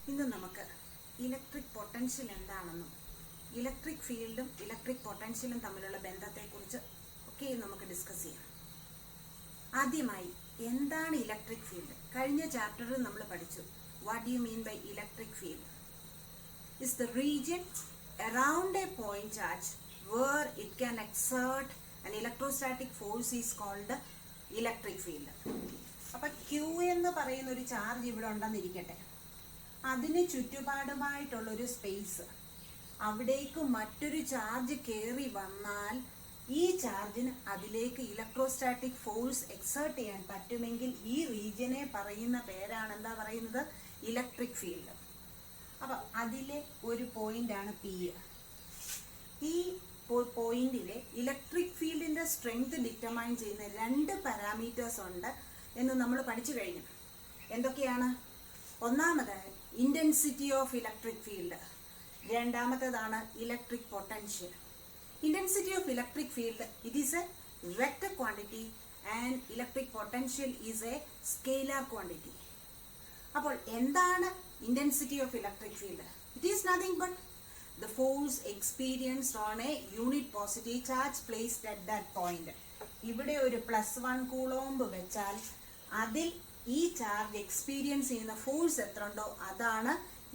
ഇന്ന് നമുക്ക് electric potential എന്താണെന്നും ഇലക്ട്രിക് ഫീൽഡും ഇലക്ട്രിക് പൊട്ടൻഷ്യലും തമ്മിലുള്ള ബന്ധത്തെക്കുറിച്ച് ഒക്കെ നമുക്ക് ഡിസ്കസ് ചെയ്യാം. ആദ്യമായി എന്താണ് ഇലക്ട്രിക് ഫീൽഡ്? കഴിഞ്ഞ ചാപ്റ്ററിൽ നമ്മൾ പഠിച്ചു. What you mean by electric field is the region around a point charge where it can exert an electrostatic force is called electric field. അപ്പൊ Q എന്ന് പറയുന്ന ഒരു ചാർജ് ഇവിടെ ഉണ്ടെന്നിരിക്കട്ടെ. അതിന് ചുറ്റുപാടുമായിട്ടുള്ളൊരു സ്പേസ്, അവിടേക്ക് മറ്റൊരു ചാർജ് കയറി വന്നാൽ ഈ ചാർജിന് അതിലേക്ക് ഇലക്ട്രോസ്റ്റാറ്റിക് ഫോഴ്സ് എക്സേർട്ട് ചെയ്യാൻ പറ്റുമെങ്കിൽ ഈ റീജിയനെ പറയുന്ന പേരാണ് എന്താ പറയുന്നത്? Electric field. അപ്പൊ അതിലെ ഒരു പോയിന്റാണ് പി. ഈ പോയിന്റിലെ ഇലക്ട്രിക് ഫീൽഡിന്റെ സ്ട്രെങ്ത് ഡിറ്റർമൈൻ ചെയ്യുന്ന രണ്ട് പാരാമീറ്റേഴ്സ് ഉണ്ട് എന്ന് നമ്മൾ പഠിച്ചു കഴിഞ്ഞു. എന്തൊക്കെയാണ്? ഒന്നാമത് ഇന്റൻസിറ്റി ഓഫ് ഇലക്ട്രിക് ഫീൽഡ്, രണ്ടാമത്തേതാണ് electric potential. Intensity of electric field, it is a vector quantity and electric potential is a scalar quantity. അപ്പോൾ എന്താണ് intensity of electric field? It is nothing but the force experienced on a unit positive charge placed at that point. ഇവിടെ ഒരു +1 coulomb വെച്ചാൽ അതിൽ ഈ charge experience ചെയ്യുന്ന force എത്ര ഉണ്ടോ അതാണ്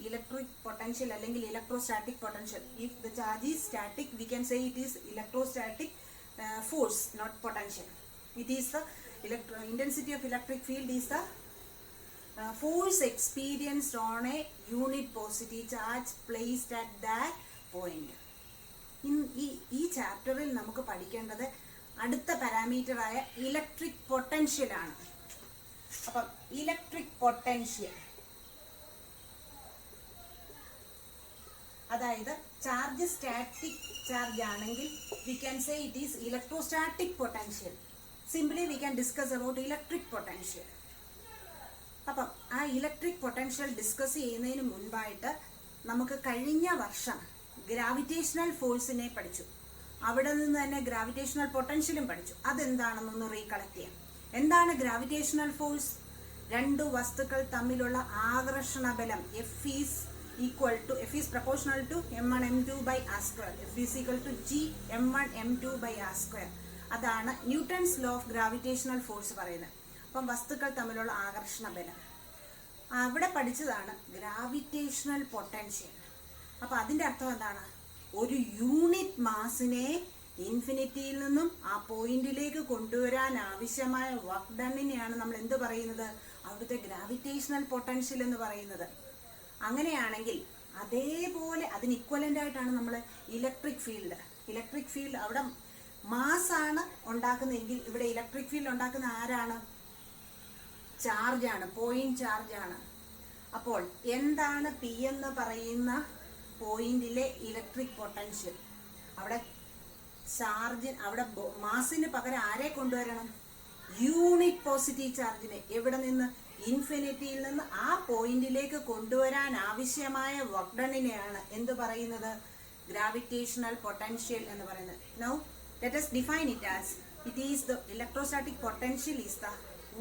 ഇലക്ട്രിക് പൊട്ടൻഷ്യൽ അല്ലെങ്കിൽ electrostatic potential. If the charge is static we can say it is electrostatic force, not potential. It is the intensity of electric field is the force experienced on a unit positive charge placed at that point. ഈ ചാപ്റ്ററിൽ നമുക്ക് പഠിക്കേണ്ടത് അടുത്ത parameter ആയ electric potential ആണ്. അപ്പം electric potential, അതായത് charge static charge ആണെങ്കിൽ V can say it is electrostatic potential. Simply we can discuss about electric potential. അപ്പം ആ ഇലക്ട്രിക് പൊട്ടൻഷ്യൽ ഡിസ്കസ് ചെയ്യുന്നതിന് മുൻപായിട്ട് നമുക്ക് കഴിഞ്ഞ വർഷം ഗ്രാവിറ്റേഷണൽ ഫോഴ്സിനെ പഠിച്ചു. അവിടെ നിന്ന് തന്നെ ഗ്രാവിറ്റേഷണൽ പൊട്ടൻഷ്യലും പഠിച്ചു. അതെന്താണെന്നൊന്ന് റീകളക്ട് ചെയ്യാം. എന്താണ് ഗ്രാവിറ്റേഷണൽ ഫോഴ്സ്? രണ്ട് വസ്തുക്കൾ തമ്മിലുള്ള ആകർഷണ ബലം F is proportional to m1 m2 by r square. F is equal to g m1 m2 by r square. അതാണ് Newton's law of gravitational force പറയുന്നത്. അപ്പം വസ്തുക്കൾ തമ്മിലുള്ള ആകർഷണ ബലം അവിടെ പഠിച്ചതാണ് ഗ്രാവിറ്റേഷണൽ പൊട്ടൻഷ്യൽ. അപ്പൊ അതിന്റെ അർത്ഥം എന്താണ്? ഒരു യൂണിറ്റ് മാസിനെ ഇൻഫിനിറ്റിയിൽ നിന്നും ആ പോയിന്റിലേക്ക് കൊണ്ടുവരാൻ ആവശ്യമായ വർക്ക് ഡണ്ണിനെയാണ് നമ്മൾ എന്ത് പറയുന്നത്? അവിടുത്തെ ഗ്രാവിറ്റേഷണൽ പൊട്ടൻഷ്യൽ എന്ന് പറയുന്നത്. അങ്ങനെയാണെങ്കിൽ അതേപോലെ അതിന് ഇക്വലന്റ് ആയിട്ടാണ് നമ്മൾ ഇലക്ട്രിക് ഫീൽഡ്. ഇലക്ട്രിക് ഫീൽഡ് അവിടെ മാസ് ആണ് ഉണ്ടാക്കുന്നതെങ്കിൽ ഇവിടെ ഇലക്ട്രിക് ഫീൽഡ് ഉണ്ടാക്കുന്ന ആരാണ്? ചാർജാണ്, പോയിന്റ് ചാർജാണ്. അപ്പോൾ എന്താണ് പി എന്ന് പറയുന്ന പോയിന്റിലെ ഇലക്ട്രിക് പൊട്ടൻഷ്യൽ? അവിടെ അവിടെ മാസിന് പകരം ആരെ കൊണ്ടുവരണം? യൂണിറ്റ് പോസിറ്റീവ് ചാർജിനെ. എവിടെ നിന്ന്? ഇൻഫിനിറ്റിയിൽ നിന്ന് ആ പോയിന്റിലേക്ക് കൊണ്ടുവരാൻ ആവശ്യമായ വർക്ക് ഡണ്ണിനെയാണ് എന്ത് പറയുന്നത്? ഗ്രാവിറ്റേഷണൽ പൊട്ടൻഷ്യൽ എന്ന് പറയുന്നത്. Now let us define it as it is the electrostatic potential is the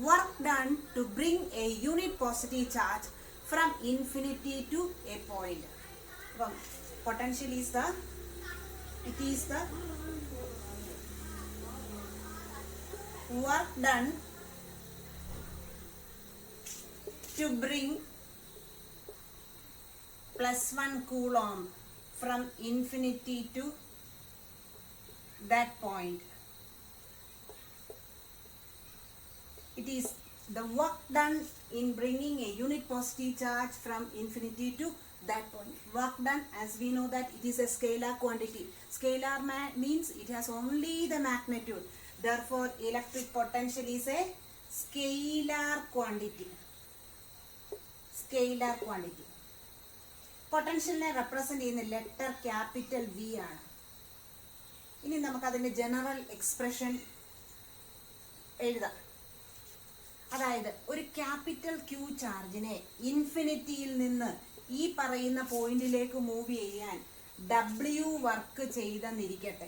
work done to bring a unit positive charge from infinity to a point. Potential is the work done to bring +1 coulomb from infinity to that point. It is the work done in bringing a unit positive charge from infinity to that point. Work done, as we know that it is a scalar quantity. Scalar means it has only the magnitude. Therefore, electric potential is a scalar quantity. Scalar quantity. പൊട്ടൻഷ്യലിനെ represent ചെയ്യുന്ന letter capital V ആണ്. ഇനി നമുക്ക് അതിന്റെ general expression എഴുതാം. അതായത് ഒരു capital Q ചാർജിനെ ഇൻഫിനിറ്റിയിൽ നിന്ന് ഈ പറയുന്ന പോയിന്റിലേക്ക് മൂവ് ചെയ്യാൻ W വർക്ക് ചെയ്തെന്നിരിക്കട്ടെ.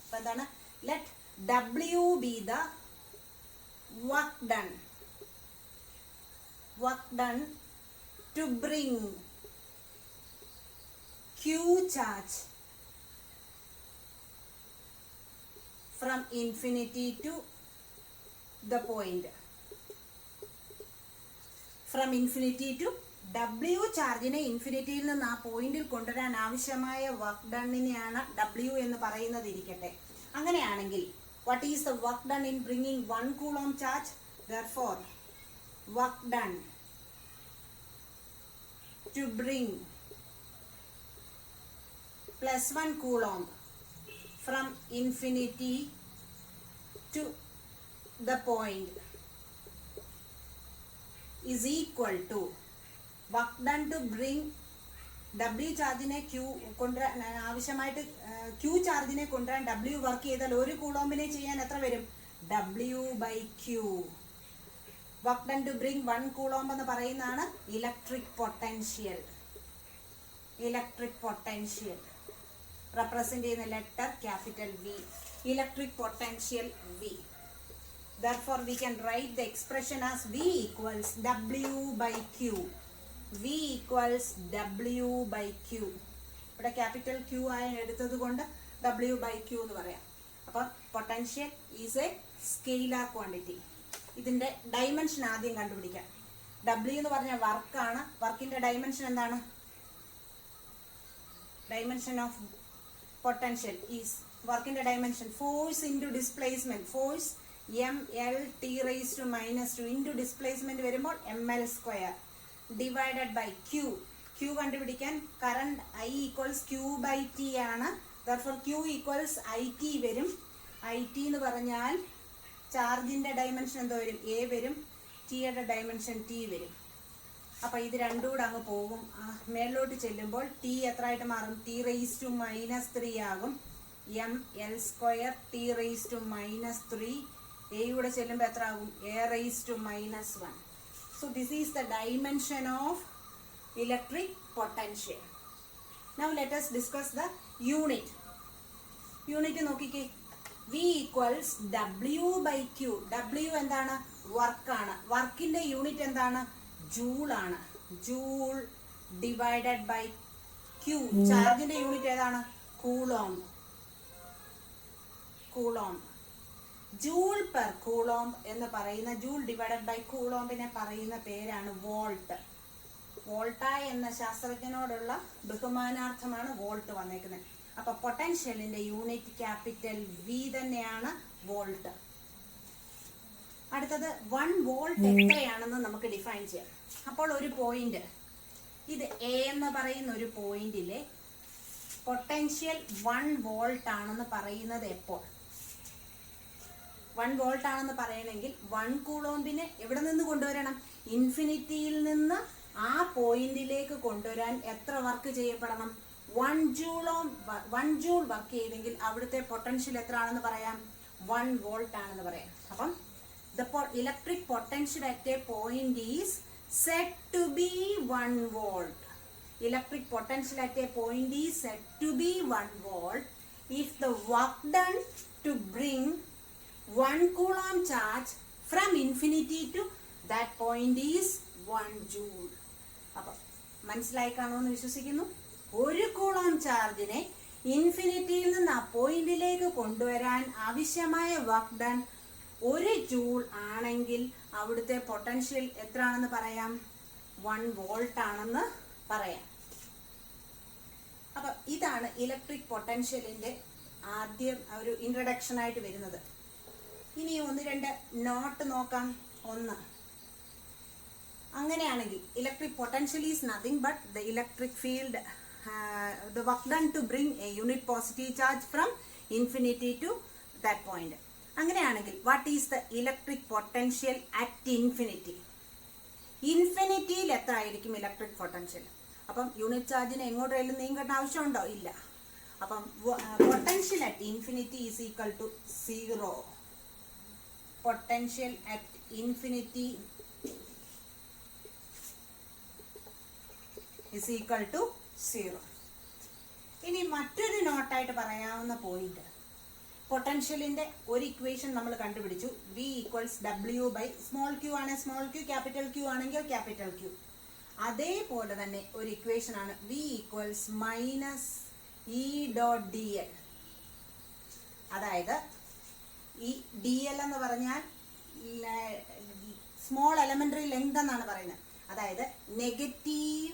അപ്പൊ എന്താണ്? Let W be the work done to bring Q charge from infinity to the point. From infinity to W ചാർജിനെ ഇൻഫിനിറ്റിയിൽ നിന്ന് ആ പോയിന്റിൽ കൊണ്ടുവരാൻ ആവശ്യമായ വർക്ക് ഡണ്ണിനെയാണ് W എന്ന് പറയുന്നത് ഇരിക്കട്ടെ. അങ്ങനെയാണെങ്കിൽ what is the work done in bringing 1 coulomb charge? Therefore, work done to bring plus 1 coulomb from infinity to the point is equal to work done to bring W ചാർജിനെ കൊണ്ടുവരാൻ ആവശ്യമായിട്ട് Q ചാർജിനെ കൊണ്ടുവരാൻ W work ചെയ്താൽ ഒരു കൂളോമ്പിനെ ചെയ്യാൻ എത്ര വരും? W/Q. Work done to bring 1 coulomb എന്ന് പറയുന്നതാണ് electric potential. Electric potential represent ചെയ്യുന്ന letter capital V. Electric potential V. Therefore, we can write the expression as V equals W/Q. V equals W/Q. ഇവിടെ capital Q ആയി എടുത്തത് കൊണ്ട് W/Q എന്ന് പറയാം. അപ്പം potential is a scalar quantity. ഇതിന്റെ dimension ആദ്യം കണ്ടുപിടിക്കാം. W എന്ന് പറഞ്ഞ വർക്കാണ്. വർക്കിന്റെ ഡൈമെൻഷൻ എന്താണ്? ഡൈമെൻഷൻ ഓഫ് പൊട്ടൻഷ്യൽ ഈസ് വർക്കിന്റെ dimension force into displacement. Force mL(T⁻⁻2) into displacement വരുമ്പോൾ mL² divided by Q. Q കണ്ടുപിടിക്കാൻ കറണ്ട് I ഈക്വൽസ് Q/T ആണ്. Therefore Q ഈക്വൽസ് IT വരും. IT എന്ന് പറഞ്ഞാൽ ചാർജിന്റെ ഡൈമെൻഷൻ എന്തോ വരും? A വരും. ടിയുടെ ഡൈമെൻഷൻ T വരും. അപ്പൊ ഇത് രണ്ടും കൂടെ അങ്ങ് പോകും. മേളിലോട്ട് ചെല്ലുമ്പോൾ T എത്ര ആയിട്ട് മാറും? T⁻³ ആകും. mL² T⁻³ A യുടെ ചെല്ലുമ്പോൾ എത്ര ആകും? A⁻⁻1. So this is the dimension of electric potential. Now let us discuss the unit. Unit നോക്കിക്കേ. V equals W/Q. W എന്താണ്? വർക്കാണ്. വർക്കിന്റെ യൂണിറ്റ് എന്താണ്? ജൂൾ ആണ്. Joule divided by Q. ചാർജിന്റെ യൂണിറ്റ് ഏതാണ്? Coulomb. Coulomb. Joule per coulomb എന്ന് പറയുന്ന ജൂൾ ഡിവൈഡഡ് ബൈ കൂളോംബിനെ പറയുന്ന പേരാണ് വോൾട്ട്. വോൾട്ട എന്ന ശാസ്ത്രജ്ഞനോടുള്ള ബഹുമാനാർത്ഥമാണ് വോൾട്ട് വന്നേക്കുന്നത്. അപ്പൊ പൊട്ടൻഷ്യലിന്റെ യൂണിറ്റ് ക്യാപിറ്റൽ V തന്നെയാണ് വോൾട്ട്. അടുത്തത് 1 വോൾട്ട് എത്രയാണെന്ന് നമുക്ക് ഡിഫൈൻ ചെയ്യാം. അപ്പോൾ ഒരു പോയിന്റ്, ഇത് A എന്ന് പറയുന്ന ഒരു പോയിന്റിലെ പൊട്ടൻഷ്യൽ 1 വോൾട്ട് ആണെന്ന് പറയുന്നത് എപ്പോൾ? 1 വോൾട്ട് ആണെന്ന് പറയണമെങ്കിൽ 1 കൂളോംബിനെ എവിടെ നിന്ന് കൊണ്ടുവരണം? ഇൻഫിനിറ്റിയിൽ നിന്ന് ആ പോയിന്റിലേക്ക് കൊണ്ടുവരാൻ എത്ര വർക്ക് ചെയ്യപ്പെടണം? 1 ജൂൾ വർക്ക് ചെയ്തെങ്കിൽ അവിടുത്തെ പൊട്ടൻഷ്യൽ എത്ര ആണെന്ന് പറയാം? 1 വോൾട്ട് ആണെന്ന് പറയാം. അപ്പം the electric potential at a point is said to be 1 volt. Electric potential at a point is said to be 1 volt if the work done to bring 1 coulomb charge from infinity to that point is 1 joule. അപ്പോൾ മനസ്സിലായി കാണുമെന്ന് വിശ്വസിക്കുന്നു. 1 coulomb ചാർജിനെ ഇൻഫിനിറ്റിയിൽ നിന്ന് ആ പോയിന്റിലേക്ക് കൊണ്ടുവരാൻ ആവശ്യമായ വർക്ക് ഡൺ 1 ജൂൾ ആണെങ്കിൽ അവിടുത്തെ പൊട്ടൻഷ്യൽ എത്ര ആണെന്ന് പറയാം? 1 വോൾട്ട് ആണെന്ന് പറയാം. അപ്പൊ ഇതാണ് ഇലക്ട്രിക് പൊട്ടൻഷ്യലിന്റെ ആദ്യം ഒരു ഇൻട്രഡക്ഷൻ ആയിട്ട് വരുന്നത്. ഇനി 1-2 നോട്ട് നോക്കാം. 1, അങ്ങനെയാണെങ്കിൽ electric potential is nothing but the electric field the work done to bring a unit positive charge from infinity to that point. അങ്ങനെയാണെങ്കിൽ what is the electric potential at infinity? ഇൻഫിനിറ്റിയിൽ എത്ര ആയിരിക്കും electric potential? അപ്പം unit ചാർജിന് എങ്ങോട്ടെങ്കിലും നീങ്ങേണ്ട ആവശ്യമുണ്ടോ? ഇല്ല. അപ്പം potential at infinity is equal to 0. Potential at infinity is equal to 0. ഇനി മറ്റൊരു നോട്ടായിട്ട് പറയാവുന്ന പോയിന്റ്, പൊട്ടൻഷ്യലിന്റെ ഒരു ഇക്വേഷൻ നമ്മൾ കണ്ടുപിടിച്ചു. V equals W by small q ആണ്. സ്മോൾ q ക്യാപിറ്റൽ Q ആണെങ്കിൽ ക്യാപിറ്റൽ Q. അതേപോലെ തന്നെ ഒരു ഇക്വേഷൻ ആണ് V equals minus E dot D L. അതായത് ഈ ഡി എൽ എന്ന് പറഞ്ഞാൽ സ്മോൾ എലമെന്ററി ലെങ്ത് എന്നാണ് പറയുന്നത്. അതായത് negative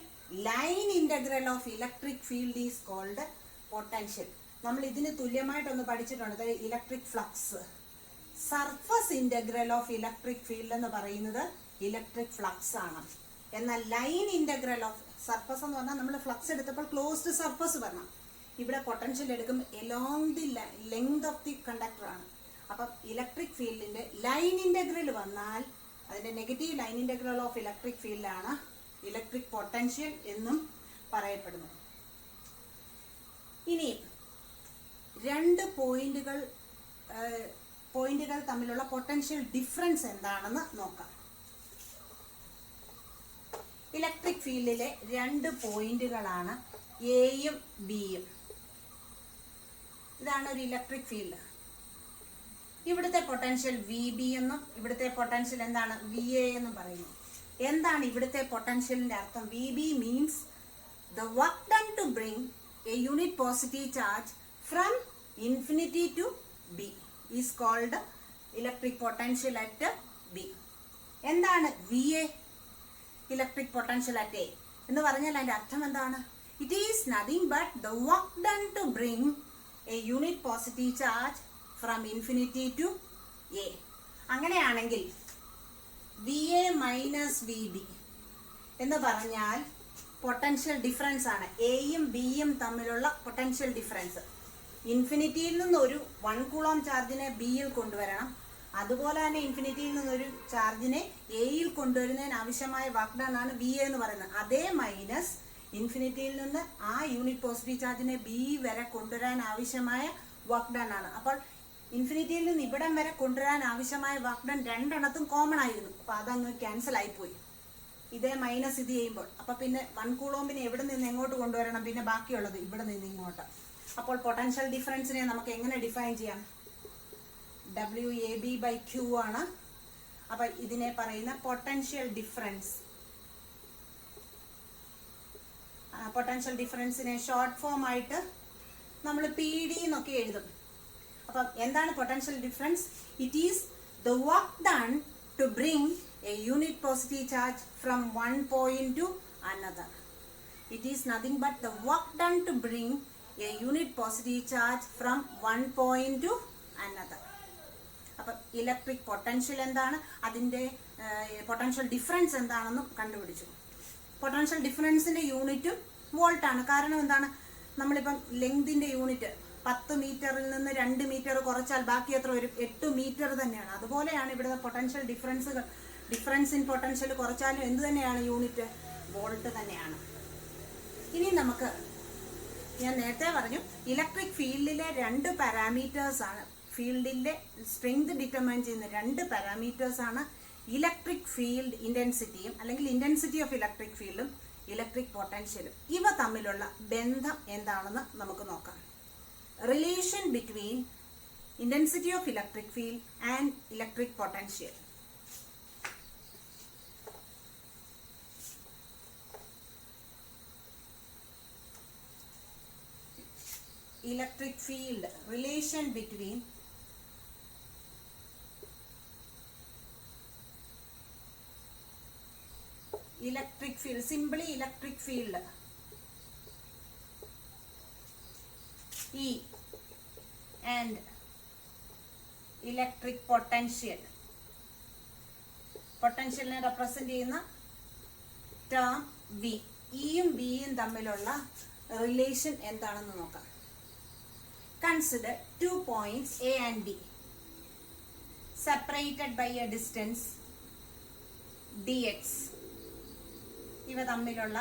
line integral of electric field is called potential. നമ്മൾ ഇതിന് തുല്യമായിട്ടൊന്ന് പഠിച്ചിട്ടുണ്ട്, electric flux. Surface integral of electric field എന്ന് പറയുന്നത് ഇലക്ട്രിക് ഫ്ലക്സ് ആണ്. എന്നാൽ ലൈൻ ഇന്റഗ്രൽ ഓഫ് സർഫസ് എന്ന് പറഞ്ഞാൽ നമ്മൾ ഫ്ലക്സ് എടുത്തപ്പോൾ ക്ലോസ്ഡ് സർഫസ് വരണം. ഇവിടെ പൊട്ടൻഷ്യൽ എടുക്കും along the length of the conductor ആണ്. അപ്പം ഇലക്ട്രിക് ഫീൽഡിന്റെ ലൈൻ ഇന്റഗ്രൽ വന്നാൽ അതിന്റെ negative line integral of electric ഫീൽഡാണ് ഇലക്ട്രിക് പൊട്ടൻഷ്യൽ എന്നും പറയപ്പെടുന്നത്. ഇനി രണ്ട് പോയിന്റുകൾ തമ്മിലുള്ള പൊട്ടൻഷ്യൽ ഡിഫറൻസ് എന്താണെന്ന് നോക്കാം. ഇലക്ട്രിക് ഫീൽഡിലെ രണ്ട് പോയിന്റുകളാണ് എയും ബിയും. ഇതാണ് ഒരു ഇലക്ട്രിക് ഫീൽഡ്. ഇവിടുത്തെ പൊട്ടൻഷ്യൽ വി ബി എന്നും ഇവിടുത്തെ പൊട്ടൻഷ്യൽ എന്താണ് വി എ എന്നും പറയുന്നു. എന്താണ് ഇവിടുത്തെ പൊട്ടൻഷ്യലിന്റെ അർത്ഥം? V B means the work done to bring a unit positive charge from infinity to B is called electric potential at B. എന്താണ് V A electric potential at A എന്ന് പറഞ്ഞാൽ അതിന്റെ അർത്ഥം എന്താണ്? It is nothing but the work done to bring a unit positive charge from infinity to A. അങ്ങനെയാണെങ്കിൽ V A minus V B എന്ന് പറഞ്ഞാൽ potential difference ആണ്. എയും ബിയും തമ്മിലുള്ള പൊട്ടൻഷ്യൽ ഡിഫറൻസ്. ഇൻഫിനിറ്റിയിൽ നിന്ന് ഒരു 1 കൂളോം ചാർജിനെ ബിയിൽ കൊണ്ടുവരണം. അതുപോലെ തന്നെ ഇൻഫിനിറ്റിയിൽ നിന്നൊരു ചാർജിനെ എയിൽ കൊണ്ടുവരുന്നതിന് ആവശ്യമായ വർക്ക് ഡൺ ആണ് വി എ എന്ന് പറയുന്നത്. അതേ മൈനസ് ഇൻഫിനിറ്റിയിൽ നിന്ന് ആ യൂണിറ്റ് പോസിറ്റീവ് ചാർജിനെ ബി വരെ കൊണ്ടുവരാൻ ആവശ്യമായ വർക്ക് ഡൺ ആണ്. അപ്പോൾ ഇൻഫിനിറ്റിയിൽ നിന്ന് ഇവിടം വരെ കൊണ്ടുവരാൻ ആവശ്യമായ വർക്ക് ഡൺ രണ്ടെണ്ണത്തും കോമൺ ആയിരുന്നു. അപ്പൊ അതങ്ങ് ക്യാൻസൽ ആയിപ്പോയി ഇതേ മൈനസ് ഇത് ചെയ്യുമ്പോൾ. അപ്പൊ പിന്നെ 1 കൂളോമ്പിനെ എവിടെ നിന്ന് എങ്ങോട്ട് കൊണ്ടുവരണം? പിന്നെ ബാക്കിയുള്ളത് ഇവിടെ നിന്ന് ഇങ്ങോട്ട്. അപ്പോൾ പൊട്ടൻഷ്യൽ ഡിഫറൻസിനെ നമുക്ക് എങ്ങനെ ഡിഫൈൻ ചെയ്യാം? WAB/Q ആണ്. അപ്പൊ ഇതിനെ പറയുന്ന പൊട്ടൻഷ്യൽ ഡിഫറൻസ്. പൊട്ടൻഷ്യൽ ഡിഫറൻസിനെ ഷോർട്ട് ഫോം ആയിട്ട് നമ്മൾ PD എന്നൊക്കെ എഴുതും. അപ്പം എന്താണ് potential difference? It is the work done to bring a unit positive charge from one point to another. It is nothing but the work done to bring a unit positive charge from one point to another. അപ്പം electric potential എന്താണ്, അതിൻ്റെ potential difference എന്താണെന്നും കണ്ടുപിടിച്ചു. Potential ഡിഫറൻസിന്റെ യൂണിറ്റും volt ആണ്. കാരണം എന്താണ്? നമ്മളിപ്പം ലെങ്തിന്റെ യൂണിറ്റ് 10 മീറ്ററിൽ നിന്ന് 2 മീറ്റർ കുറച്ചാൽ ബാക്കി എത്ര വരും? 8 മീറ്റർ തന്നെയാണ്. അതുപോലെയാണ് ഇവിടുത്തെ പൊട്ടൻഷ്യൽ ഡിഫറൻസ് ഇൻ പൊട്ടൻഷ്യൽ കുറച്ചാലും എന്ത് തന്നെയാണ് യൂണിറ്റ്? വോൾട്ട് തന്നെയാണ്. ഇനി നമുക്ക്, ഞാൻ നേരത്തെ പറഞ്ഞു, ഇലക്ട്രിക് ഫീൽഡിലെ 2 പാരാമീറ്റേഴ്സ് ആണ്, ഫീൽഡിന്റെ സ്ട്രെങ്ത് ഡിറ്റർമൈൻ ചെയ്യുന്ന 2 പാരാമീറ്റേഴ്സ് ആണ് ഇലക്ട്രിക് ഫീൽഡ് ഇന്റൻസിറ്റിയും അല്ലെങ്കിൽ ഇന്റൻസിറ്റി ഓഫ് ഇലക്ട്രിക് ഫീൽഡും ഇലക്ട്രിക് പൊട്ടൻഷ്യലും. ഇവ തമ്മിലുള്ള ബന്ധം എന്താണെന്ന് നമുക്ക് നോക്കാം. Relation between intensity of electric field and electric potential. Electric field, relation between electric field, simply electric field E and electric potential. പൊട്ടൻഷ്യലിനെ റെപ്രസെന്റ് ചെയ്യുന്ന ടേം V. ഇയും ബിയും തമ്മിലുള്ള റിലേഷൻ എന്താണെന്ന് നോക്കാം. Consider 2 points A and B separated by a distance dx. ഇവ തമ്മിലുള്ള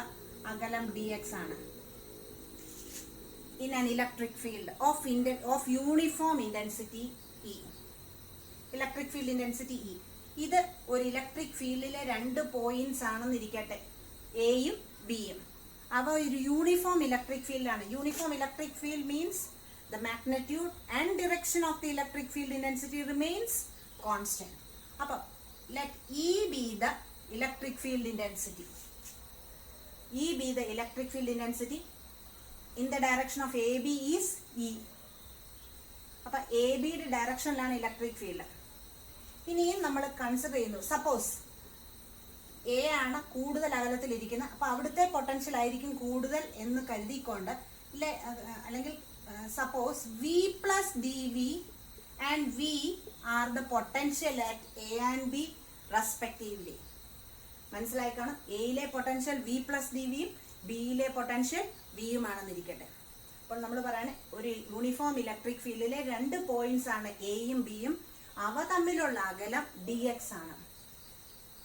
അകലം dx ആണ്. In an electric field of uniform intensity E. Electric field intensity E. ഇത് ഒരു ഇലക്ട്രിക് ഫീൽഡിലെ 2 പോയിന്റ്സ് ആണെന്നിരിക്കട്ടെ, എയും ബിയും. അവ ഒരു യൂണിഫോം ഇലക്ട്രിക് ഫീൽഡാണ്. Uniform electric field means the magnitude and direction of the electric field intensity remains constant. Appo let E be the electric field intensity. E be the electric field intensity. In the direction of AB is E. അപ്പോൾ A ബിയുടെ ഡയറക്ഷനിലാണ് electric field. ഇനിയും നമ്മൾ consider ചെയ്യുന്നു, suppose A ആണ് കൂടുതൽ അകലത്തിലിരിക്കുന്നത്, അപ്പോൾ അവിടുത്തെ potential ആയിരിക്കും കൂടുതൽ എന്ന് കരുതിക്കൊണ്ട് അല്ലെങ്കിൽ suppose V plus D V and V are the potential at A and B respectively. മനസ്സിലായിക്കാണ്, എയിലെ പൊട്ടൻഷ്യൽ വി പ്ലസ് ഡി വിയും ബിയിലെ പൊട്ടൻഷ്യൽ വിയുമാണെന്നിരിക്കട്ടെ. അപ്പോൾ നമ്മൾ പറയണേ ഒരു യൂണിഫോം ഇലക്ട്രിക് ഫീൽഡിലെ 2 പോയിന്റ്സ് ആണ് എയും ബിയും, അവ തമ്മിലുള്ള അകലം ഡി എക്സ് ആണ്.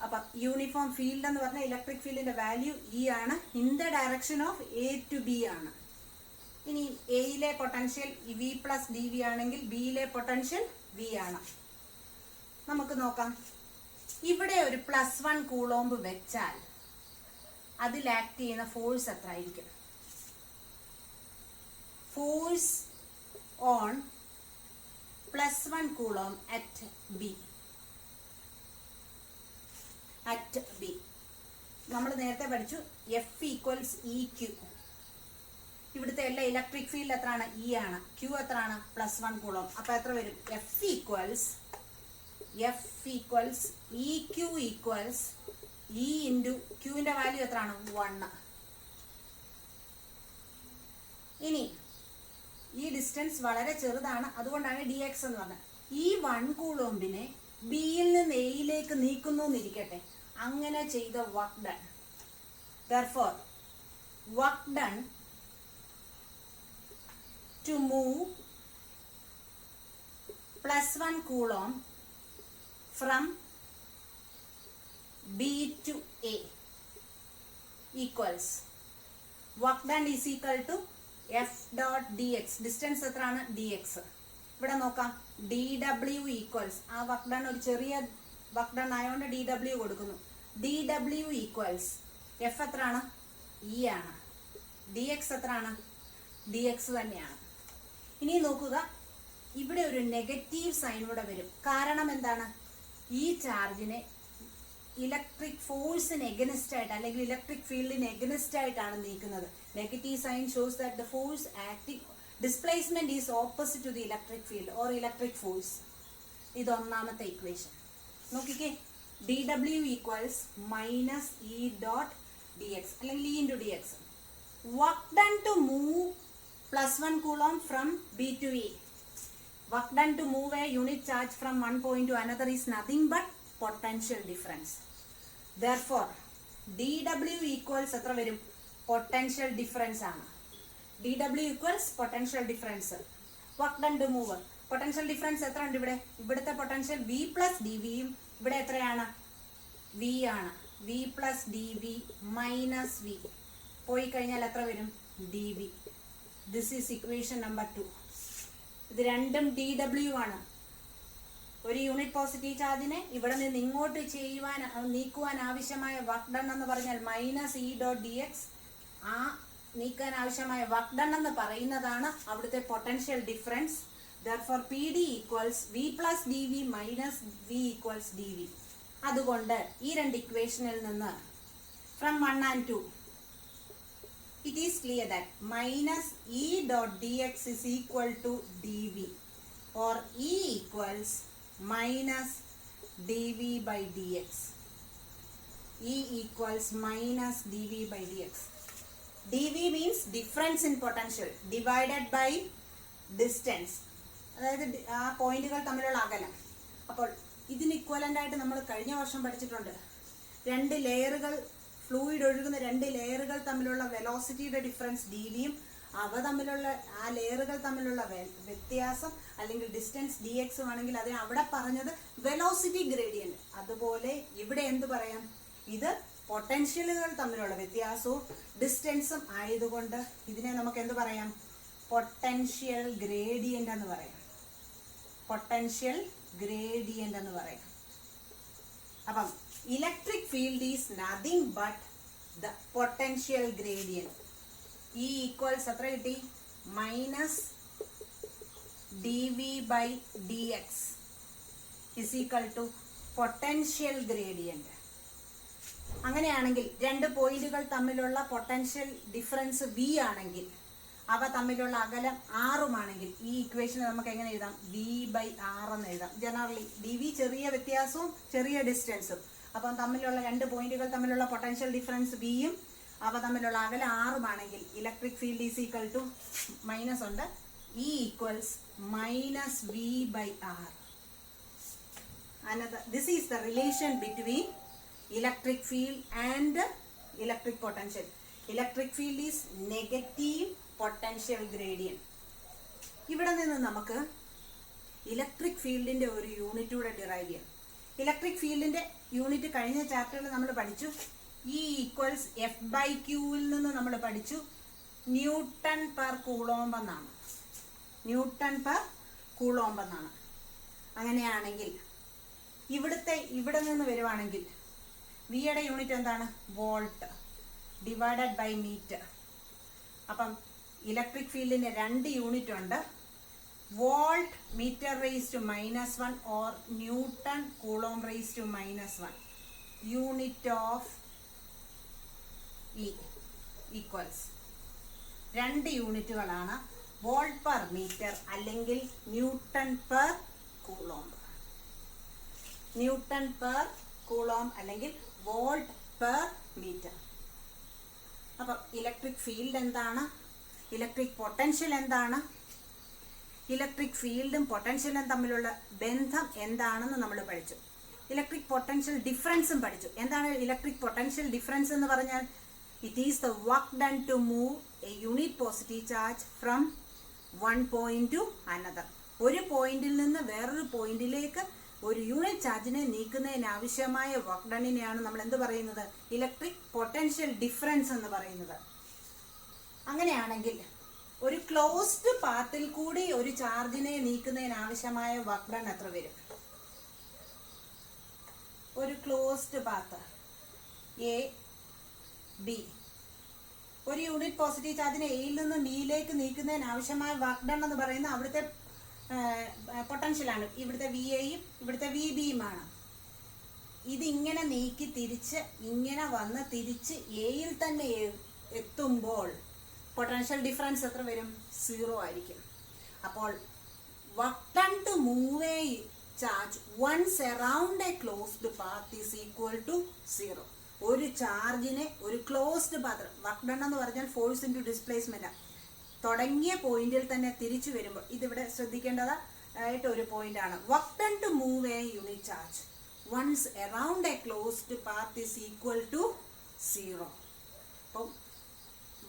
അപ്പൊ യൂണിഫോം ഫീൽഡ് എന്ന് പറഞ്ഞാൽ ഇലക്ട്രിക് ഫീൽഡിന്റെ വാല്യൂ ഇ ആണ്, in the direction of A to B ആണ്. ഇനി എയിലെ potential V plus D V ആണെങ്കിൽ ബിയിലെ പൊട്ടൻഷ്യൽ വി ആണ്. നമുക്ക് നോക്കാം, ഇവിടെ ഒരു +1 കൂളോംബ് വെച്ചാൽ അതിൽ ആക്ട് ചെയ്യുന്ന ഫോഴ്സ് എത്ര ആയിരിക്കും? Force on +1 coulomb at B നമ്മൾ നേരത്തെ പഠിച്ചു എഫ് ഈക്വൽസ് ഇ ക്യു. ഇവിടുത്തെ എല്ലാ ഇലക്ട്രിക് ഫീൽഡ് എത്രയാണ്? ഇ ആണ്. ക്യു എത്രയാണ്? +1 കൂളോംബ്. അപ്പൊ എത്ര വരും? F equals E Q equals E into ക്യൂവിന്റെ വാല്യൂ എത്രയാണ്? 1. ഇനി ഈ ഡിസ്റ്റൻസ് വളരെ ചെറുതാണ്, അതുകൊണ്ടാണ് ഡി എക്സ് എന്ന് പറഞ്ഞത്. ഈ 1 കൂളോംബിനെ ബിയിൽ നിന്ന് എയിലേക്ക് നീക്കുന്നു എന്നിരിക്കട്ടെ. അങ്ങനെ ചെയ്ത work done. Therefore, work done to move +1 coulomb from B to A equals work done is equal to F dot dx. Distance എത്രയാണ്? dx. ഇവിടെ നോക്കാം, dw equals ആ വർക്ക് ഡൺ ഒരു ചെറിയ വർക്ക് ഡൺ ആയതുകൊണ്ട് dw കൊടുക്കുന്നു. dw equals F എത്രയാണ്? E ആണ്. dx എത്രയാണ്? dx തന്നെയാണ്. ഇനി നോക്കുക, ഇവിടെ ഒരു നെഗറ്റീവ് സൈൻ കൂടെ വരും. കാരണം എന്താണ്? ഈ ചാർജിനെ ഇലക്ട്രിക് ഫോഴ്സിന് എഗനിസ്റ്റ് ആയിട്ട് അല്ലെങ്കിൽ ഇലക്ട്രിക് ഫീൽഡിന് എഗനിസ്റ്റ് ആയിട്ടാണ് നീക്കുന്നത്. Negative sign shows that the force acting displacement is opposite to the electric field or electric force. ഇത് ഒന്നാമത്തെ ഇക്വേഷൻ. നോക്കിക്കേ, dw equals -E dot dx അല്ലെങ്കിൽ E into dx. Work done to move +1 coulomb from B to A. Work done to move a unit charge from one point to another is nothing but potential difference. Therefore, dw equals എത്ര വരും? Potential difference ആണ്. dw equals potential difference. Work done to move, potential difference എത്ര ഉണ്ട് ഇവിടെ? ഇവിടുത്തെ potential v plus D വിയും ഇവിടെ എത്രയാണ്? v ആണ്. v plus D V minus V പോയി കഴിഞ്ഞാൽ എത്ര വരും? dv. This is equation number 2. ഇത് രണ്ടും dw ആണ്. ഒരു യൂണിറ്റ് പോസിറ്റീവ് ചാർജിനെ ഇവിടെ നിന്ന് ഇങ്ങോട്ട് നീക്കുവാൻ ആവശ്യമായ വർക്ക് ഡൺ എന്ന് പറഞ്ഞാൽ -E ഡോട്ട് dx. ആ നീക്കാൻ ആവശ്യമായ വർക്ക് ഡൺ എന്ന് പറയുന്നതാണ് അവിടുത്തെ potential difference. Therefore, PD equals V plus dV minus V equals dV. അതുകൊണ്ട് ഈ രണ്ട് ഇക്വേഷനിൽ നിന്ന് from 1 and 2 it is clear that -E dot dx is equal to dV or E equals minus dV by dx. E equals minus dV by dx. dV means difference in potential divided by distance. അതായത് ആ പോയിന്റുകൾ തമ്മിലുള്ള അകലം. അപ്പോൾ ഇതിന് equivalent ആയിട്ട് നമ്മൾ കഴിഞ്ഞ വർഷം പഠിച്ചിട്ടുണ്ട്. 2 ലെയറുകൾ, ഫ്ലൂയിഡ് ഒഴുകുന്ന 2 ലെയറുകൾ തമ്മിലുള്ള വെലോസിറ്റിയുടെ ഡിഫറൻസ് dvയും അവ തമ്മിലുള്ള ആ ലെയറുകൾ തമ്മിലുള്ള വ്യത്യാസം അല്ലെങ്കിൽ ഡിസ്റ്റൻസ് dx ആണെങ്കിൽ അതിന് അവിടെ പറഞ്ഞത് വെലോസിറ്റി ഗ്രേഡിയന്റ്. അതുപോലെ ഇവിടെ എന്ത് പറയാം? ഇത് പൊട്ടൻഷ്യലുകൾ തമ്മിലുള്ള വ്യത്യാസവും ഡിസ്റ്റൻസും ആയതുകൊണ്ട് ഇതിനെ നമുക്ക് എന്ത് പറയാം? പൊട്ടൻഷ്യൽ ഗ്രേഡിയന്റ് എന്ന് പറയാം. പൊട്ടൻഷ്യൽ ഗ്രേഡിയന്റ് എന്ന് പറയാം. അപ്പം electric field is nothing but the potential gradient. E equals എത്ര കിട്ടി? -dv by dx is equal to potential gradient. അങ്ങനെയാണെങ്കിൽ രണ്ട് പോയിന്റുകൾ തമ്മിലുള്ള പൊട്ടൻഷ്യൽ ഡിഫറൻസ് വി ആണെങ്കിൽ അവ തമ്മിലുള്ള അകലം ആറുമാണെങ്കിൽ ഈ ഇക്വേഷനെ നമുക്ക് എങ്ങനെ എഴുതാം? വി ബൈ ആർ എന്ന് എഴുതാം. ജനറലി ഡി വി ചെറിയ വ്യത്യാസവും ചെറിയ ഡിസ്റ്റൻസും, അപ്പം തമ്മിലുള്ള രണ്ട് പോയിന്റുകൾ തമ്മിലുള്ള പൊട്ടൻഷ്യൽ ഡിഫറൻസ് വിയും അവ തമ്മിലുള്ള അകലം ആറുമാണെങ്കിൽ electric field is equal to minus ഉണ്ട്, E equals minus V by R. This is the relation between electric field and electric potential. Electric field is negative potential gradient. ഇവിടെ നിന്ന് നമുക്ക് ഇലക്ട്രിക് ഫീൽഡിന്റെ ഒരു യൂണിറ്റ് കൂടെ ഡിറൈവ് ചെയ്യാം. Electric ഫീൽഡിന്റെ unit കഴിഞ്ഞ ചാപ്റ്ററിൽ നമ്മൾ പഠിച്ചു. ഇ ഈക്വൽസ് എഫ് ബൈ ക്യൂവിൽ നിന്ന് നമ്മൾ പഠിച്ചു ന്യൂട്ടൺ പെർ കൂളോംബ് എന്നാണ്. ന്യൂട്ടൺ പെർ കൂളോംബ് എന്നാണ്. അങ്ങനെയാണെങ്കിൽ ഇവിടെ നിന്ന് വരുവാണെങ്കിൽ വിയുടെ യൂണിറ്റ് എന്താണ്? Volt divided by metre. അപ്പം ഇലക്ട്രിക് ഫീൽഡിന് രണ്ട് യൂണിറ്റ് ഉണ്ട്, volt metre raise to -1 or Newton coulomb raise to -1. Unit of E equals രണ്ട് യൂണിറ്റുകളാണ്, വോൾട്ട് പെർ മീറ്റർ അല്ലെങ്കിൽ Newton per coulomb. Newton per coulomb അല്ലെങ്കിൽ വോൾട്ട് പെർ മീറ്റർ. അപ്പം ഇലക്ട്രിക് ഫീൽഡ് എന്താണ്? ഇലക്ട്രിക് പൊട്ടൻഷ്യൽ എന്താണ്? ഇലക്ട്രിക് ഫീൽഡും പൊട്ടൻഷ്യലും തമ്മിലുള്ള ബന്ധം എന്താണെന്ന് നമ്മൾ പഠിച്ചു. ഇലക്ട്രിക് പൊട്ടൻഷ്യൽ ഡിഫറൻസും പഠിച്ചു. എന്താണ് ഇലക്ട്രിക് പൊട്ടൻഷ്യൽ ഡിഫറൻസ് എന്ന് പറഞ്ഞാൽ? It is the work done to move a unit positive charge from one point to another. ഒരു പോയിന്റിൽ നിന്ന് വേറൊരു പോയിന്റിലേക്ക് ഒരു യൂണിറ്റ് ചാർജിനെ നീക്കുന്നതിന് ആവശ്യമായ വർക്ക് ഡണ്ണിനെയാണ് നമ്മൾ എന്ത് പറയുന്നത്? ഇലക്ട്രിക് പൊട്ടൻഷ്യൽ ഡിഫറൻസ് എന്ന് പറയുന്നത്. അങ്ങനെയാണെങ്കിൽ ഒരു ക്ലോസ്ഡ് പാത്തിൽ കൂടി ഒരു ചാർജിനെ നീക്കുന്നതിന് ആവശ്യമായ വർക്ക് ഡൺ എത്ര വരും? ഒരു ക്ലോസ്ഡ് പാത്ത് എ ബി, ഒരു യൂണിറ്റ് പോസിറ്റീവ് ചാർജിനെ എയിൽ നിന്ന് ബിയിലേക്ക് നീക്കുന്നതിന് ആവശ്യമായ വർക്ക് ഡൺ എന്ന് പറയുന്നത് അവിടുത്തെ പൊട്ടൻഷ്യലാണ്. ഇവിടുത്തെ വി എയും ഇവിടുത്തെ വി ബിയുമാണ്. ഇതിങ്ങനെ നീക്കി തിരിച്ച് ഇങ്ങനെ വന്ന് തിരിച്ച് എയിൽ തന്നെ എത്തുമ്പോൾ പൊട്ടൻഷ്യൽ ഡിഫറൻസ് എത്ര വരും? 0 ആയിരിക്കും. അപ്പോൾ work done to move a charge once around a closed path is equal to 0. ഒരു ചാർജിനെ ഒരു ക്ലോസ്ഡ് പാത്ത്, വർക്ക് ഡൺ എന്ന് പറഞ്ഞാൽ ഫോഴ്സ് ഇൻറ്റു ഡിസ്പ്ലേസ്മെന്റ്, തുടങ്ങിയ പോയിന്റിൽ തന്നെ തിരിച്ചു വരുമ്പോൾ, ഇതിവിടെ ശ്രദ്ധിക്കേണ്ടതായിട്ട് ഒരു പോയിന്റ് ആണ്. Work done to move a unit charge once around a closed path is equal to 0. അപ്പം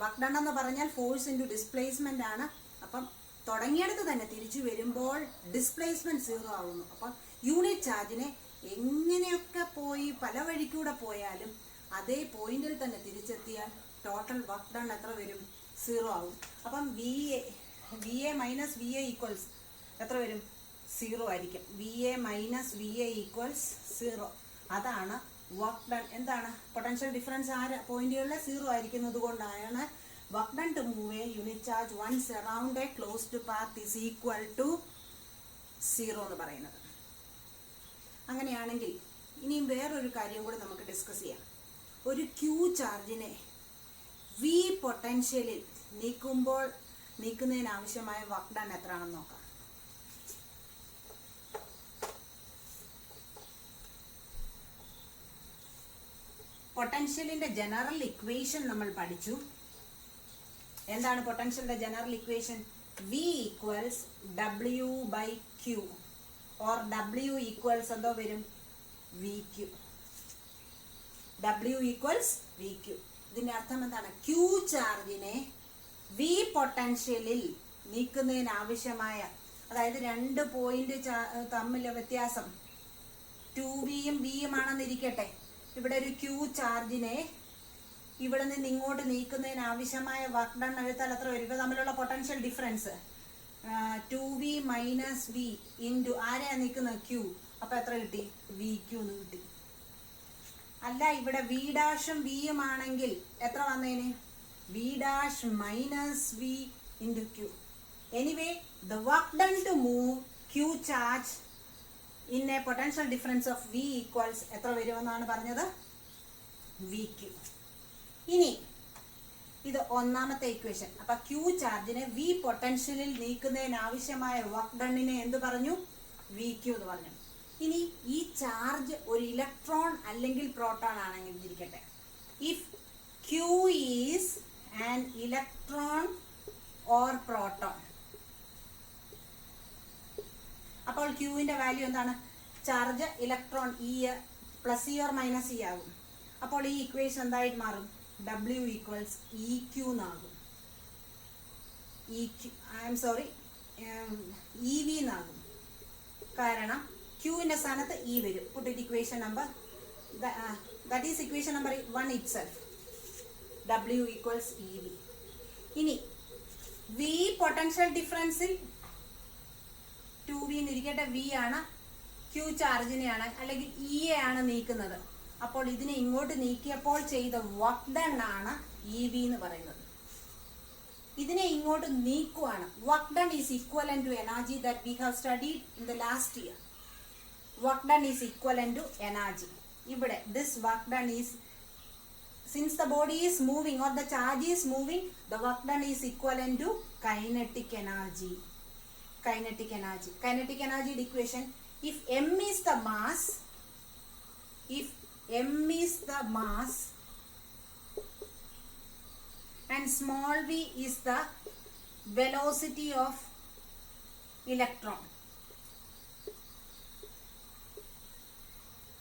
വർക്ക് ഡൺ എന്ന് പറഞ്ഞാൽ ഫോഴ്സ് ഇൻറ്റു ഡിസ്പ്ലേസ്മെന്റ് ആണ്. അപ്പം തുടങ്ങിയെടുത്ത് തന്നെ തിരിച്ചു വരുമ്പോൾ ഡിസ്പ്ലേസ്മെന്റ് 0 ആവുന്നു. അപ്പം യൂണിറ്റ് ചാർജിനെ എങ്ങനെയൊക്കെ പോയി പല വഴിക്കൂടെ പോയാലും അതേ പോയിന്റിൽ തന്നെ തിരിച്ചെത്തിയാൽ ടോട്ടൽ വർക്ക് ഡൺ എത്ര വരും? 0 ആവും. അപ്പം V A minus V A equals എത്ര വരും? 0 ആയിരിക്കും. V A minus V A equals 0. അതാണ് വർക്ക് ഡൺ. എന്താണ്? പൊട്ടൻഷ്യൽ ഡിഫറൻസ് പോയിന്റുകളിലെ 0 ആയിരിക്കുന്നത് കൊണ്ടാണ് work done to move a unit charge once around a closed path is equal to 0 എന്ന് പറയുന്നത്. അങ്ങനെയാണെങ്കിൽ ഇനിയും വേറൊരു കാര്യം കൂടി നമുക്ക് ഡിസ്കസ് ചെയ്യാം. ഒരു ക്യൂ ചാർജിനെ വി പൊട്ടൻഷ്യലിൽ നീക്കുന്നതിന് ആവശ്യമായ വർക്ക് ഡൺ എത്രയാണെന്ന് നോക്കാം. പൊട്ടൻഷ്യലിന്റെ ജനറൽ ഇക്വേഷൻ നമ്മൾ പഠിച്ചു. എന്താണ് പൊട്ടൻഷ്യലിന്റെ general equation? V equals W by Q or W equals എന്തോ വരും? V Q. W equals V Q. ഇതിന്റെ അർത്ഥം എന്താണ്? ക്യൂ ചാർജിനെ വി പൊട്ടൻഷ്യലിൽ നീക്കുന്നതിന് ആവശ്യമായ, അതായത് രണ്ട് പോയിന്റ് തമ്മിലെ വ്യത്യാസം 2വിയും വിയും ആണെന്നിരിക്കട്ടെ. ഇവിടെ ഒരു ക്യൂ ചാർജിനെ ഇവിടെ നിന്ന് ഇങ്ങോട്ട് നീക്കുന്നതിന് ആവശ്യമായ വർക്ക് ഡൺ എടുത്താൽ എത്ര വരും? ഇവ തമ്മിലുള്ള potential difference 2v minus V into ആരെയാ നീക്കുന്നത്? ക്യൂ. അപ്പൊ എത്ര കിട്ടി? വി ക്യൂ എന്ന് കിട്ടി. അല്ല, ഇവിടെ വി ഡാഷും വിയും ആണെങ്കിൽ എത്ര വന്നേന്? V dash minus V into Q. Anyway the work done to move Q charge in a potential difference of V equals എത്ര വരുമെന്നാണ് പറഞ്ഞത്? V Q. ഇനി ഇത് ഒന്നാമത്തെ ഇക്വേഷൻ. അപ്പൊ ക്യൂ ചാർജിനെ വി പൊട്ടൻഷ്യലിൽ നീക്കുന്നതിന് ആവശ്യമായ വർക്ക് ഡണ്ണിനെ എന്ത് പറഞ്ഞു? വി ക്യൂ എന്ന് പറഞ്ഞു. ഇനി ഈ ചാർജ് ഒരു ഇലക്ട്രോൺ അല്ലെങ്കിൽ പ്രോട്ടോൺ ആണെങ്കിൽ ഇരിക്കട്ടെ. If Q is an electron or proton, അപ്പോൾ ക്യൂവിന്റെ വാല്യൂ എന്താണ്? Charge electron E plus E or minus E ആകും. അപ്പോൾ ഈ ഇക്വേഷൻ എന്തായിട്ട് മാറും? W ഈക്വൽസ് ഇ ക്യൂ എന്നാകും. ഇ വി എന്നാകും. കാരണം ക്യൂവിന്റെ സ്ഥാനത്ത് ഇ വരും. Put it equation number, that is equation number 1 itself. W equals E V. ഇനി വി പൊട്ടൻഷ്യൽ ഡിഫറൻസിൽ 2V എന്നിരിക്കട്ടെ, വി ആണ് ക്യൂ ചാർജിനെയാണ് അല്ലെങ്കിൽ ഇ എ ആണ് നീക്കുന്നത്. അപ്പോൾ ഇതിനെ ഇങ്ങോട്ട് നീക്കിയപ്പോൾ ചെയ്ത വർക്ക് ഡൺ ആണ് ഇ വി എന്ന് പറയുന്നത്. ഇതിനെ ഇങ്ങോട്ട് നീക്കുവാണ്. Work done is equivalent to energy that we have studied in the last year. Work done is equivalent to energy. ഇവിടെ this work done is, since the body is moving or the charge is moving, the work done is equivalent to kinetic energy. Kinetic energy. Kinetic energy equation. If m is the mass, and small v is the velocity of electron.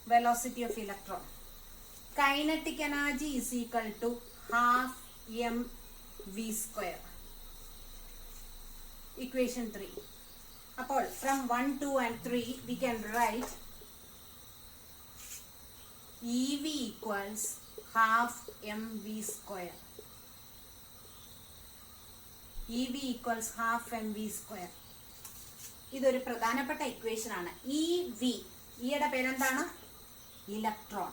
Velocity of electron. Kinetic energy is equal to half mv square. Equation 3. അപ്പോൾ from 1, 2 and 3 we can write EV equals half mv square. EV equals half mv square. ഇതൊരു പ്രധാനപ്പെട്ട equation ആണ്. EV, ഈയുടെ പേരെന്താണ്? Electron.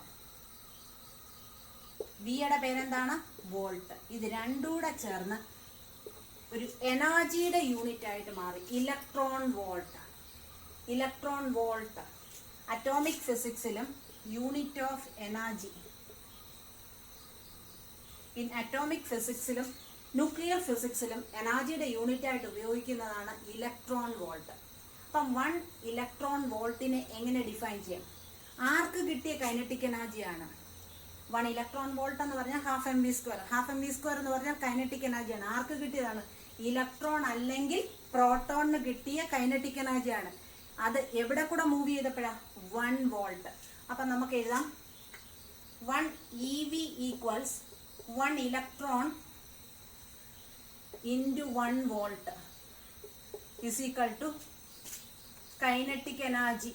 വിയുടെ പേരെന്താണ്? Volt. ഇത് രണ്ടുകൂടെ ചേർന്ന് ഒരു എനർജിയുടെ യൂണിറ്റ് ആയിട്ട് മാറി. Electron volt. Electron volt atomic ഫിസിക്സിലും unit of energy. In atomic ഫിസിക്സിലും ന്യൂക്ലിയർ ഫിസിക്സിലും എനർജിയുടെ യൂണിറ്റ് ആയിട്ട് ഉപയോഗിക്കുന്നതാണ് ഇലക്ട്രോൺ വോൾട്ട്. അപ്പം 1 ഇലക്ട്രോൺ വോൾട്ടിനെ എങ്ങനെ ഡിഫൈൻ ചെയ്യാം? ആർക്ക് കിട്ടിയ കൈനറ്റിക് എനർജിയാണ്? 1 ഇലക്ട്രോൺ വോൾട്ട് എന്ന് പറഞ്ഞാൽ half M V square. Half M V square എന്ന് പറഞ്ഞാൽ കൈനറ്റിക് എനർജിയാണ്. ആർക്ക് കിട്ടിയതാണ്? ഇലക്ട്രോൺ അല്ലെങ്കിൽ പ്രോട്ടോണിന് കിട്ടിയ കൈനറ്റിക് എനർജിയാണ്. അത് എവിടെ കൂടെ മൂവ് ചെയ്തപ്പോഴാ? 1 വോൾട്ട്. അപ്പൊ നമുക്ക് എഴുതാം 1 EV equals 1 electron into 1 volt is equal to kinetic energy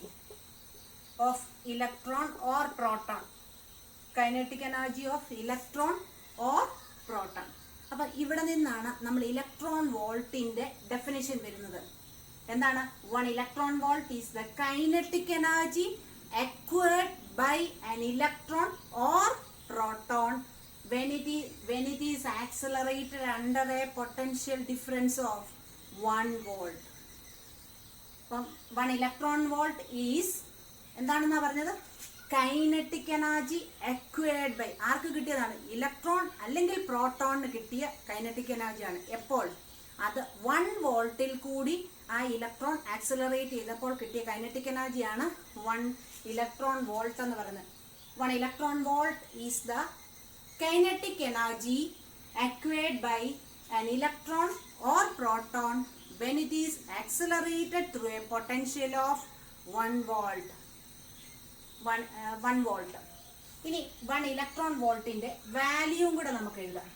of electron or proton. Kinetic energy of electron or proton. അപ്പോൾ ഇവിടെ നിന്നാണ് നമ്മൾ ഇലക്ട്രോൺ വോൾട്ടിന്റെ ഡെഫിനിഷൻ വരുന്നത്. എന്താണ്? 1 electron volt is the kinetic energy acquired by an electron or proton when it is accelerated under a potential difference of 1 volt. അപ്പം 1 electron volt is എന്താണെന്നാ പറഞ്ഞത്? Kinetic energy acquired by. ആർക്ക് കിട്ടിയതാണ്? Electron അല്ലെങ്കിൽ പ്രോട്ടോണിന് കിട്ടിയ kinetic എനർജിയാണ്. എപ്പോൾ? അത് 1 വോൾട്ടിൽ കൂടി ആ ഇലക്ട്രോൺ ആക്സിലറേറ്റ് ചെയ്തപ്പോൾ കിട്ടിയ കൈനറ്റിക് എനർജിയാണ് 1 ഇലക്ട്രോൺ വോൾട്ട് എന്ന് പറയുന്നത്. 1 electron volt is the kinetic energy acquired by an electron or proton when it is accelerated through a potential of 1 volt. 1 volt. ഇനി 1 ഇലക്ട്രോൺ വോൾട്ടിന്റെ വാല്യൂം കൂടെ നമുക്ക് എഴുതാം.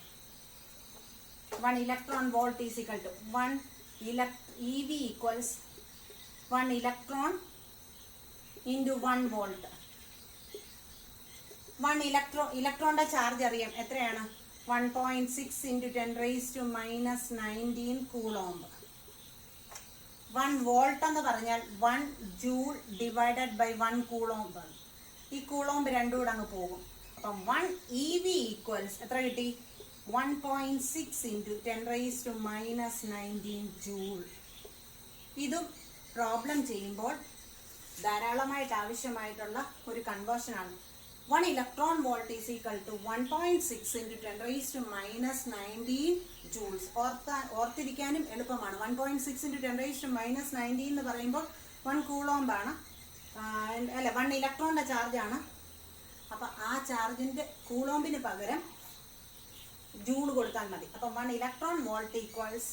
1 electron volt is equal to 1 EV equals 1 electron into 1 volt. 1 ഇലക്ട്രോണിന്റെ charge അറിയാം. എത്രയാണ്? 1.6 into 10⁻⁻19 coulomb. 1 volt എന്ന് പറഞ്ഞാൽ 1 joule divided by 1 coulomb. ഈ കൂളോംബ് രണ്ടും കൂടെ അങ്ങ് പോകും. അപ്പം 1 EV ഈക്വൽസ് എത്ര കിട്ടി? 1.6 into 10⁻⁻19 ജൂൾ. ഇതും പ്രോബ്ലം ചെയ്യുമ്പോൾ ധാരാളമായിട്ട് ആവശ്യമായിട്ടുള്ള ഒരു കൺവേർഷനാണ്. 1 electron volt is equal to 1.6 into 10 raised to minus 19 joules. ഓർത്തിരിക്കാനും എളുപ്പമാണ്. 1.6 into 10 raised to minus 19 എന്ന് പറയുമ്പോൾ 1 കൂളോംബ് ആണ്, അല്ല 1 ഇലക്ട്രോണിൻ്റെ ചാർജാണ്. അപ്പം ആ ചാർജിൻ്റെ കൂളോംബിന് പകരം ജൂൾ കൊടുത്താൽ മതി. അപ്പം 1 electron volt equals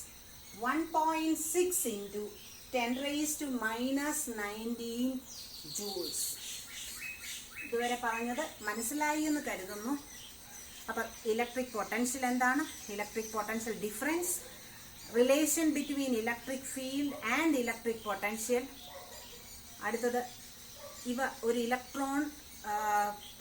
1.6 into 10 raised to minus 19 joules. ഇതുവരെ പറഞ്ഞത് മനസ്സിലായി എന്ന് കരുതുന്നു. അപ്പം ഇലക്ട്രിക് പൊട്ടൻഷ്യൽ എന്താണ്, electric potential difference, relation between electric field and electric potential. അടുത്തത് ഇവ ഒരു ഇലക്ട്രോൺ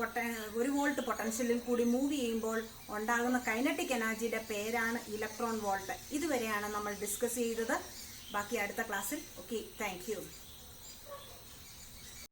1 വോൾട്ട് പൊട്ടൻഷ്യലിൽ കൂടി മൂവ് ചെയ്യുമ്പോൾ ഉണ്ടാകുന്ന കൈനറ്റിക് എനർജിയുടെ പേരാണ് ഇലക്ട്രോൺ വോൾട്ട്. ഇതുവരെയാണ് നമ്മൾ ഡിസ്കസ് ചെയ്തത്. ബാക്കി അടുത്ത ക്ലാസ്സിൽ. Okay, thank you.